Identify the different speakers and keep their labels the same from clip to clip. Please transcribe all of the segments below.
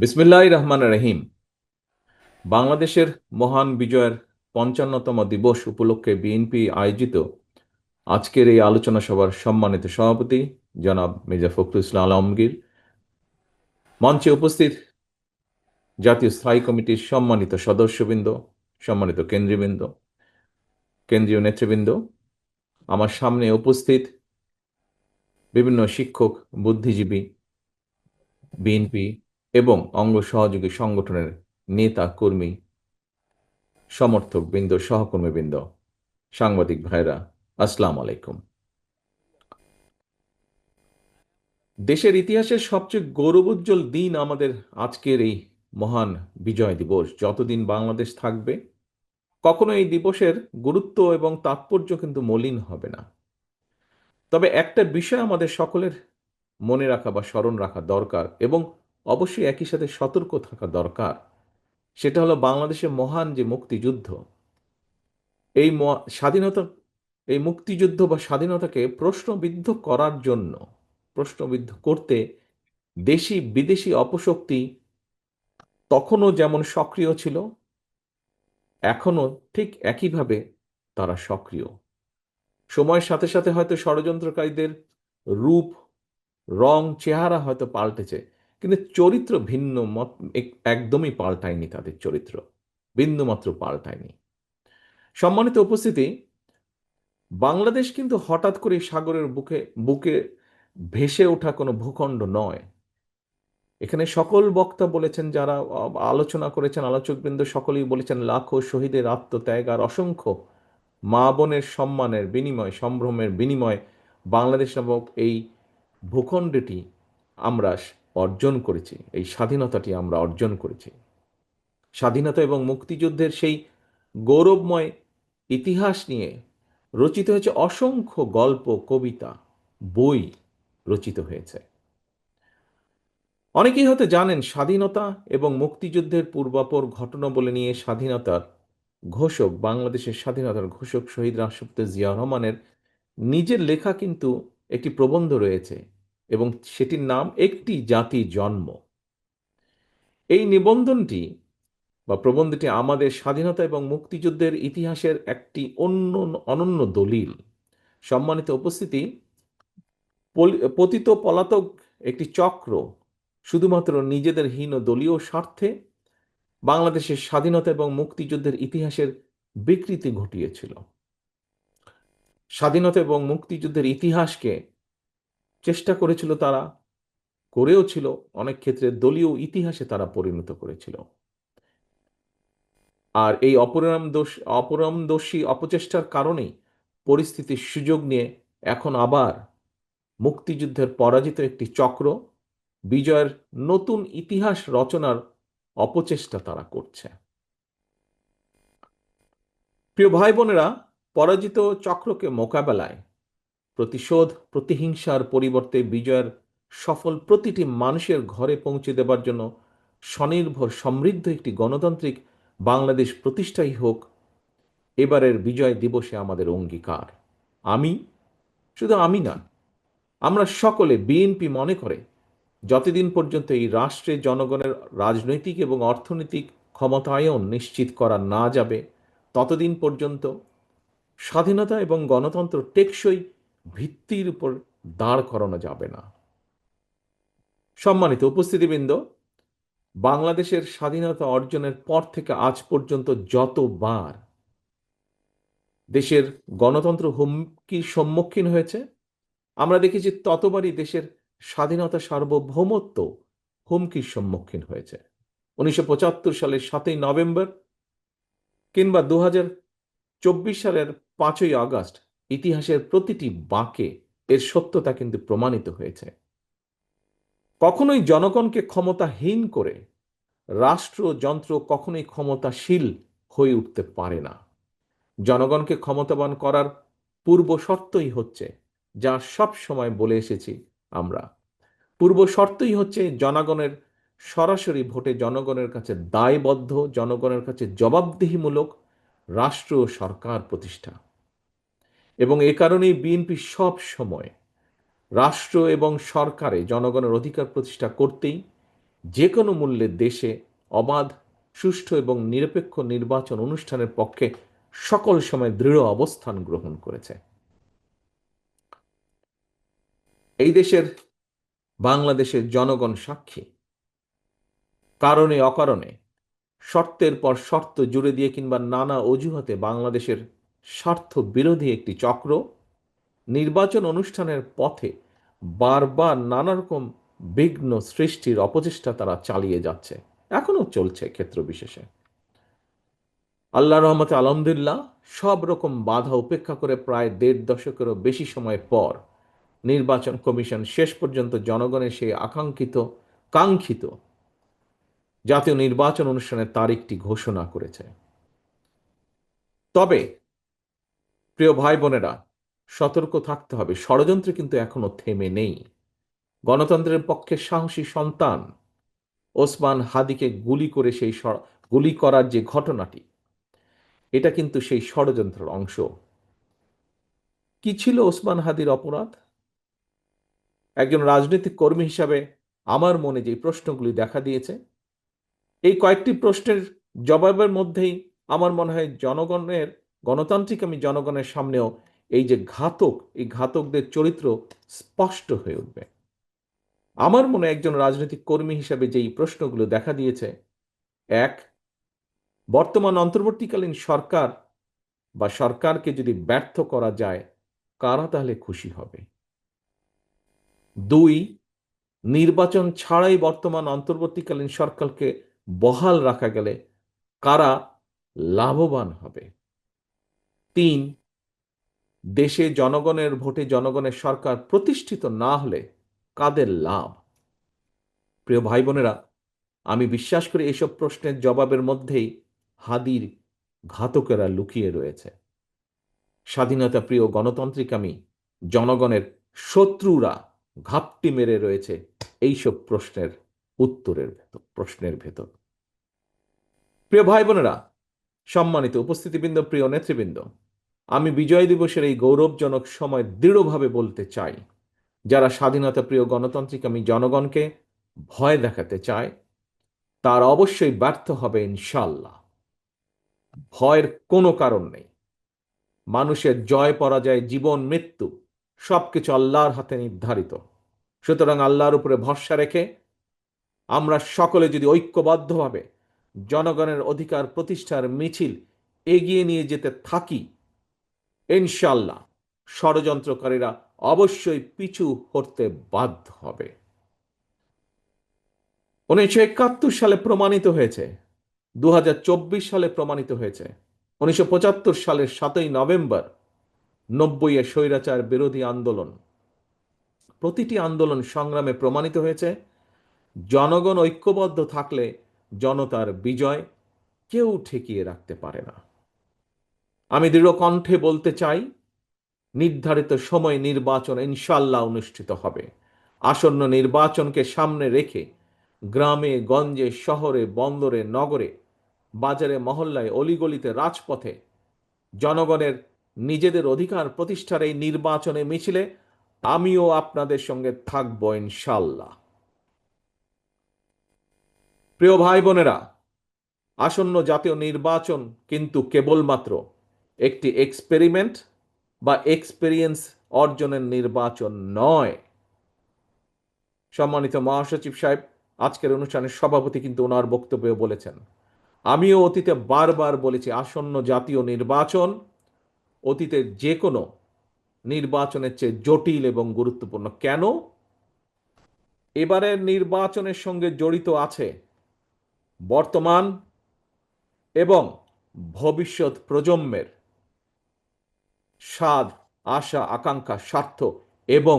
Speaker 1: বিসমিল্লাহির রহমানির রহিম। বাংলাদেশের মহান বিজয়ের ৫৫তম দিবস উপলক্ষে বিএনপি আয়োজিত আজকের এই আলোচনা সভার সম্মানিত সভাপতি জনাব মির্জা ফখরুল ইসলাম আলমগীর, মঞ্চে উপস্থিত জাতীয় স্থায়ী কমিটির সম্মানিত সদস্যবৃন্দ, সম্মানিত কেন্দ্রীয় নেতৃবৃন্দ, আমার সামনে উপস্থিত বিভিন্ন শিক্ষক, বুদ্ধিজীবী, বিএনপি এবং অঙ্গ সহযোগী সংগঠনের নেতা কর্মী, সমর্থকবৃন্দ, সহকর্মীবৃন্দ, সাংবাদিক ভাইরা, আসসালামু আলাইকুম। দেশের ইতিহাসের সবচেয়ে গৌরবোজ্জ্বল দিন আমাদের আজকের এই মহান বিজয় দিবস। যতদিন বাংলাদেশ থাকবে, কখনো এই দিবসের গুরুত্ব এবং তাৎপর্য কিন্তু মলিন হবে না। তবে একটা বিষয় আমাদের সকলের মনে রাখা বা স্মরণ রাখা দরকার, এবং অবশ্যই একই সাথে সতর্ক থাকা দরকার। সেটা হলো বাংলাদেশের মহান যে মুক্তিযুদ্ধ, এই স্বাধীনতা, এই মুক্তিযুদ্ধ বা স্বাধীনতাকে প্রশ্নবিদ্ধ করার জন্য, প্রশ্নবিদ্ধ করতে দেশি বিদেশি অপশক্তি তখনও যেমন সক্রিয় ছিল, এখনো ঠিক একইভাবে তারা সক্রিয়। সময়ের সাথে সাথে হয়তো ষড়যন্ত্রকারীদের রূপ, রং, চেহারা হয়তো পাল্টেছে, কিন্তু চরিত্র ভিন্ন একদমই পাল্টায়নি। তাদের চরিত্র বিন্দুমাত্র পাল্টায়নি। সম্মানিত উপস্থিতি, বাংলাদেশ কিন্তু হঠাৎ করে সাগরের বুকে বুকে ভেসে ওঠা কোনো ভূখণ্ড নয়। এখানে সকল বক্তা বলেছেন, যারা আলোচনা করেছেন, আলোচকবৃন্দ সকলেই বলেছেন, লাখো শহীদের আত্মত্যাগ আর অসংখ্য মা বোনের সম্মানের বিনিময়, সম্ভ্রমের বিনিময় বাংলাদেশ নামক এই ভূখণ্ডটি আমরা অর্জন করেছি, এই স্বাধীনতাটি আমরা অর্জন করেছি। স্বাধীনতা এবং মুক্তিযুদ্ধের সেই গৌরবময় ইতিহাস নিয়ে রচিত হয়েছে অসংখ্য গল্প, কবিতা, বই রচিত হয়েছে। অনেকেই হয়তো জানেন, স্বাধীনতা এবং মুক্তিযুদ্ধের পূর্বাপর ঘটনা বলে নিয়ে স্বাধীনতার ঘোষক, বাংলাদেশের স্বাধীনতার ঘোষক শহীদ রাষ্ট্রপতি জিয়া রহমানের নিজের লেখা কিন্তু একটি প্রবন্ধ রয়েছে, এবং সেটির নাম একটি জাতির জন্ম। এই নিবন্ধনটি বা প্রবন্ধটি আমাদের স্বাধীনতা এবং মুক্তিযুদ্ধের ইতিহাসের একটি অনন্য দলিল। সম্মানিত উপস্থিতি, পতিত পলাতক একটি চক্র শুধুমাত্র নিজেদের হীন দলীয় স্বার্থে বাংলাদেশের স্বাধীনতা এবং মুক্তিযুদ্ধের ইতিহাসের বিকৃতি ঘটিয়েছিল। স্বাধীনতা এবং মুক্তিযুদ্ধের ইতিহাসকে চেষ্টা করেছিল তারা, করেও ছিল, অনেক ক্ষেত্রে দলীয় ইতিহাসে তারা পরিণত করেছিল। আর এই অপরামদর্শী অপচেষ্টার কারণেই পরিস্থিতির সুযোগ নিয়ে এখন আবার মুক্তিযুদ্ধের পরাজিত একটি চক্র বিজয়ের নতুন ইতিহাস রচনার অপচেষ্টা তারা করছে। প্রিয় ভাই বোনেরা, পরাজিত চক্রকে মোকাবেলায় প্রতিশোধ, প্রতিহিংসার পরিবর্তে বিজয়ের সফল প্রতিটি মানুষের ঘরে পৌঁছে দেবার জন্য স্বনির্ভর সমৃদ্ধ একটি গণতান্ত্রিক বাংলাদেশ প্রতিষ্ঠাই হোক এবারের বিজয় দিবসে আমাদের অঙ্গীকার। আমি, শুধু আমি না, আমরা সকলে, বিএনপি মনে করে, যতদিন পর্যন্ত এই রাষ্ট্রে জনগণের রাজনৈতিক এবং অর্থনৈতিক ক্ষমতায়ন নিশ্চিত করা না যাবে, ততদিন পর্যন্ত স্বাধীনতা এবং গণতন্ত্র টেকসই ভিত্তির উপর দাঁড় করানো যাবে না। সম্মানিত উপস্থিতিবৃন্দ, বাংলাদেশের স্বাধীনতা অর্জনের পর থেকে আজ পর্যন্ত যতবার দেশের গণতন্ত্র হুমকির সম্মুখীন হয়েছে, আমরা দেখেছি ততবারই দেশের স্বাধীনতা, সার্বভৌমত্ব হুমকির সম্মুখীন হয়েছে। 1975 সালের 7ই নভেম্বর কিংবা 2024 সালের 5ই আগস্ট, ইতিহাসের প্রতিটি বাঁকে এর সত্যতা কিন্তু প্রমাণিত হয়েছে। কখনোই জনগণকে ক্ষমতাহীন করে রাষ্ট্রযন্ত্র কখনোই ক্ষমতাশীল হয়ে উঠতে পারে না। জনগণকে ক্ষমতাবান করার পূর্ব শর্তই হচ্ছে, যা সব সময় বলে এসেছি আমরা, পূর্ব শর্তই হচ্ছে জনগণের সরাসরি ভোটে জনগণের কাছে দায়বদ্ধ, জনগণের কাছে জবাবদিহিমূলক রাষ্ট্র ও সরকার প্রতিষ্ঠা। এবং এ কারণেই বিএনপি সব সময় রাষ্ট্র এবং সরকারে জনগণের অধিকার প্রতিষ্ঠা করতেই যে কোনো মূল্যে দেশে অবাধ, সুষ্ঠু এবং নিরপেক্ষ নির্বাচন অনুষ্ঠানের পক্ষে সকল সময় দৃঢ় অবস্থান গ্রহণ করেছে। এই দেশের, বাংলাদেশের জনগণ সাক্ষী, কারণে অকারণে, শর্তের পর শর্ত জুড়ে দিয়ে কিংবা নানা অজুহাতে বাংলাদেশের স্বার্থ বিরোধী একটি চক্র নির্বাচন অনুষ্ঠানের পথে বারবার নানা রকম বিঘ্ন সৃষ্টির অপচেষ্টা তারা চালিয়ে যাচ্ছে, এখনো চলছে ক্ষেত্র বিশেষে। আল্লাহ রহমতে আলহামদুলিল্লাহ সব রকম বাধা উপেক্ষা করে প্রায় ১.৫ দশকেরও বেশি সময় পর নির্বাচন কমিশন শেষ পর্যন্ত জনগণের সেই কাঙ্ক্ষিত জাতীয় নির্বাচন অনুষ্ঠানের তারিখটি ঘোষণা করেছে। তবে প্রিয় ভাই বোনেরা, সতর্ক থাকতে হবে, ষড়যন্ত্র কিন্তু এখনো থেমে নেই। গণতন্ত্রের পক্ষে সাহসী সন্তান ওসমান হাদিকে গুলি করার যে ঘটনাটি, এটা কিন্তু সেই ষড়যন্ত্রের অংশ। কি ছিল ওসমান হাদির অপরাধ? একজন রাজনৈতিক কর্মী হিসাবে আমার মনে যে প্রশ্নগুলি দেখা দিয়েছে, এই কয়েকটি প্রশ্নের জবাবের মধ্যেই আমার মনে হয় গণতান্ত্রিক জনগণের সামনেও এই যে এই ঘাতকদের চরিত্র স্পষ্ট হয়ে উঠবে। আমার মনে একজন রাজনৈতিক কর্মী হিসাবে যেই প্রশ্নগুলো দেখা দিয়েছে, এক, বর্তমান অন্তর্বর্তীকালীন সরকার বা সরকারকে যদি ব্যর্থ করা যায়, কারা তাহলে খুশি হবে? দুই, নির্বাচন ছাড়াই বর্তমান অন্তর্বর্তীকালীন সরকারকে বহাল রাখা গেলে কারা লাভবান হবে? তিন, দেশে জনগণের ভোটে জনগণের সরকার প্রতিষ্ঠিত না হলে কাদের লাভ? প্রিয় ভাই বোনেরা, আমি বিশ্বাস করি এইসব প্রশ্নের জবাবের মধ্যেই হাদির ঘাতকেরা লুকিয়ে রয়েছে। স্বাধীনতা প্রিয় গণতান্ত্রিকামী জনগণের শত্রুরা ঘাপটি মেরে রয়েছে এইসব প্রশ্নের ভেতর। প্রিয় ভাই বোনেরা, সম্মানিত উপস্থিতিবৃন্দ, প্রিয় নেতৃবৃন্দ, আমি বিজয় দিবসের এই গৌরবজনক সময় দৃঢ়ভাবে বলতে চাই, যারা স্বাধীনতা প্রিয় গণতান্ত্রিকামী জনগণকে ভয় দেখাতে চায়, তার অবশ্যই ব্যর্থ হবে ইনশাল্লাহ। ভয়ের কোনো কারণ নেই। মানুষের জয় পরাজয়, জীবন মৃত্যু সবকিছু আল্লাহর হাতে নির্ধারিত। সুতরাং আল্লাহর উপরে ভরসা রেখে আমরা সকলে যদি ঐক্যবদ্ধভাবে জনগণের অধিকার প্রতিষ্ঠার মিছিল এগিয়ে নিয়ে যেতে থাকি, ইনশাল্লাহ ষড়যন্ত্রকারীরা অবশ্যই পিছু হটতে বাধ্য হবে। ১৯৭১ সালে প্রমাণিত হয়েছে, ২০২৪ সালে প্রমাণিত হয়েছে, ১৯৭৫ সালের ৭ই নভেম্বর ৯০-এ স্বৈরাচার বিরোধী আন্দোলন, প্রতিটি আন্দোলন সংগ্রামে প্রমাণিত হয়েছে, জনগণ ঐক্যবদ্ধ থাকলে জনতার বিজয় কেউ ঠেকিয়ে রাখতে পারে না। আমি দৃঢ় কণ্ঠে বলতে চাই, নির্ধারিত সময় নির্বাচন ইনশাল্লাহ অনুষ্ঠিত হবে। আসন্ন নির্বাচনকে সামনে রেখে গ্রামে গঞ্জে, শহরে বন্দরে, নগরে, বাজারে মহল্লায়, অলিগলিতে, রাজপথে জনগণের নিজেদের অধিকার প্রতিষ্ঠার এই নির্বাচনে মিছিলে আমিও আপনাদের সঙ্গে থাকবো ইনশাল্লাহ। প্রিয় ভাই বোনেরা, আসন্ন জাতীয় নির্বাচন কিন্তু কেবলমাত্র একটি এক্সপেরিমেন্ট বা এক্সপেরিয়েন্স অর্জনের নির্বাচন নয়। সম্মানিত মহাসচিব সাহেব আজকের অনুষ্ঠানের সভাপতি কিন্তু ওনার বক্তব্যে বলেছেন, আমিও অতীতে বারবার বলেছি, আসন্ন জাতীয় নির্বাচন অতীতের যে কোনো নির্বাচনের চেয়ে জটিল এবং গুরুত্বপূর্ণ। কেন? এবারের নির্বাচনের সঙ্গে জড়িত আছে বর্তমান এবং ভবিষ্যৎ প্রজন্মের স্বাদ, আশা, আকাঙ্ক্ষা, স্বার্থ এবং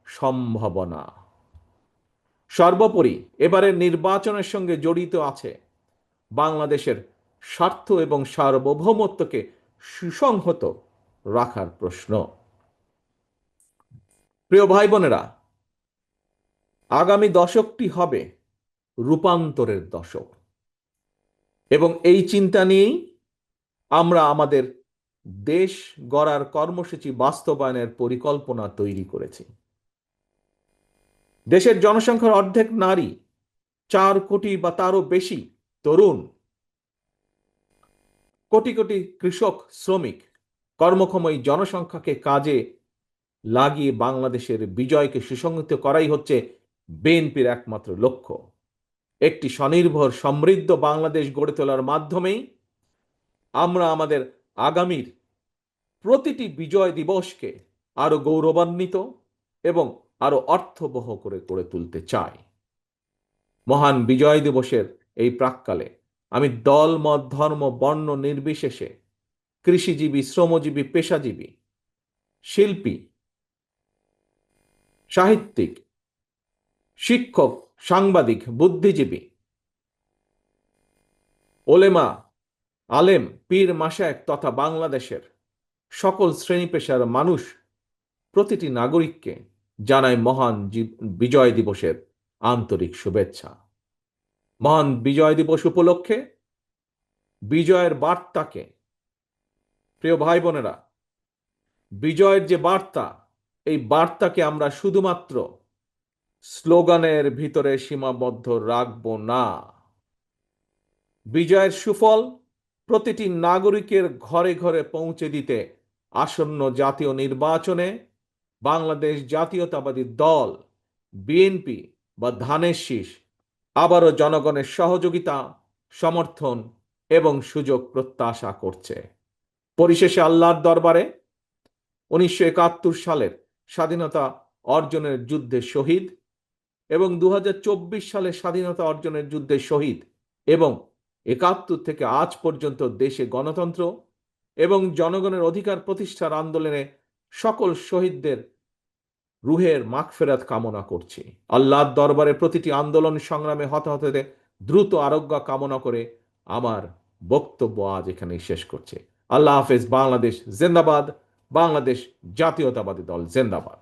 Speaker 1: সম্ভাবনা। সর্বোপরি এবারের নির্বাচনের সঙ্গে জড়িত আছে বাংলাদেশের স্বার্থ এবং সার্বভৌমত্বকে সুসংহত রাখার প্রশ্ন। প্রিয় ভাই বোনেরা, আগামী দশকটি হবে রূপান্তরের দশক এবং এই চিন্তা নিয়েই আমরা আমাদের দেশ গড়ার কর্মসূচি বাস্তবায়নের পরিকল্পনা তৈরি করেছি। দেশের জনসংখ্যার অর্ধেক নারী, 4 কোটি বা তারও বেশি তরুণ, কোটি কোটি কৃষক, শ্রমিক, কর্মক্ষম এই জনসংখ্যাকে কাজে লাগিয়ে বাংলাদেশের বিজয়কে সুসংহত করাই হচ্ছে বিএনপির একমাত্র লক্ষ্য। একটি স্বনির্ভর সমৃদ্ধ বাংলাদেশ গড়ে তোলার মাধ্যমেই আমরা আমাদের আগামীর প্রতিটি বিজয় দিবসকে আরো গৌরবান্বিত এবং আরো অর্থবহ করে গড়ে তুলতে চাই। মহান বিজয় দিবসের এই প্রাক্কালে আমি দল, মত, ধর্ম, বর্ণ নির্বিশেষে কৃষিজীবী, শ্রমজীবী, পেশাজীবী, শিল্পী, সাহিত্যিক, শিক্ষক, সাংবাদিক, বুদ্ধিজীবী, ওলেমা, আলেম, পীর, মাশায়েখ তথা বাংলাদেশের সকল শ্রেণী পেশার মানুষ, প্রতিটি নাগরিককে জানাই মহান বিজয় দিবসের আন্তরিক শুভেচ্ছা। মহান বিজয় দিবস উপলক্ষে বিজয়ের বার্তাকে, প্রিয় ভাই বোনেরা, বিজয়ের যে বার্তা, এই বার্তাকে আমরা শুধুমাত্র স্লোগানের ভিতরে সীমাবদ্ধ রাখব না। বিজয়ের সুফল প্রতিটি নাগরিকের ঘরে ঘরে পৌঁছে দিতে আসন্ন জাতীয় নির্বাচনে বাংলাদেশ জাতীয়তাবাদী দল বিএনপি বা ধানের শীষ আবারও জনগণের সহযোগিতা, সমর্থন এবং সুযোগ প্রত্যাশা করছে। পরিশেষে আল্লাহর দরবারে 1971 সালের স্বাধীনতা অর্জনের যুদ্ধে শহীদ এবং 2024 সালে স্বাধীনতা অর্জনের যুদ্ধে শহীদ এবং 71 থেকে আজ পর্যন্ত দেশে গণতন্ত্র এবং জনগণের অধিকার প্রতিষ্ঠার আন্দোলনে সকল শহীদদের রুহের মাগফিরাত কামনা করছি। আল্লাহর দরবারে প্রতিটি আন্দোলন সংগ্রামে হতাহতদের দ্রুত আরোগ্য কামনা করে আমার বক্তব্য আজ এখানেই শেষ করছি। আল্লাহ হাফেজ। বাংলাদেশ জিন্দাবাদ। বাংলাদেশ জাতীয়তাবাদী দল জিন্দাবাদ।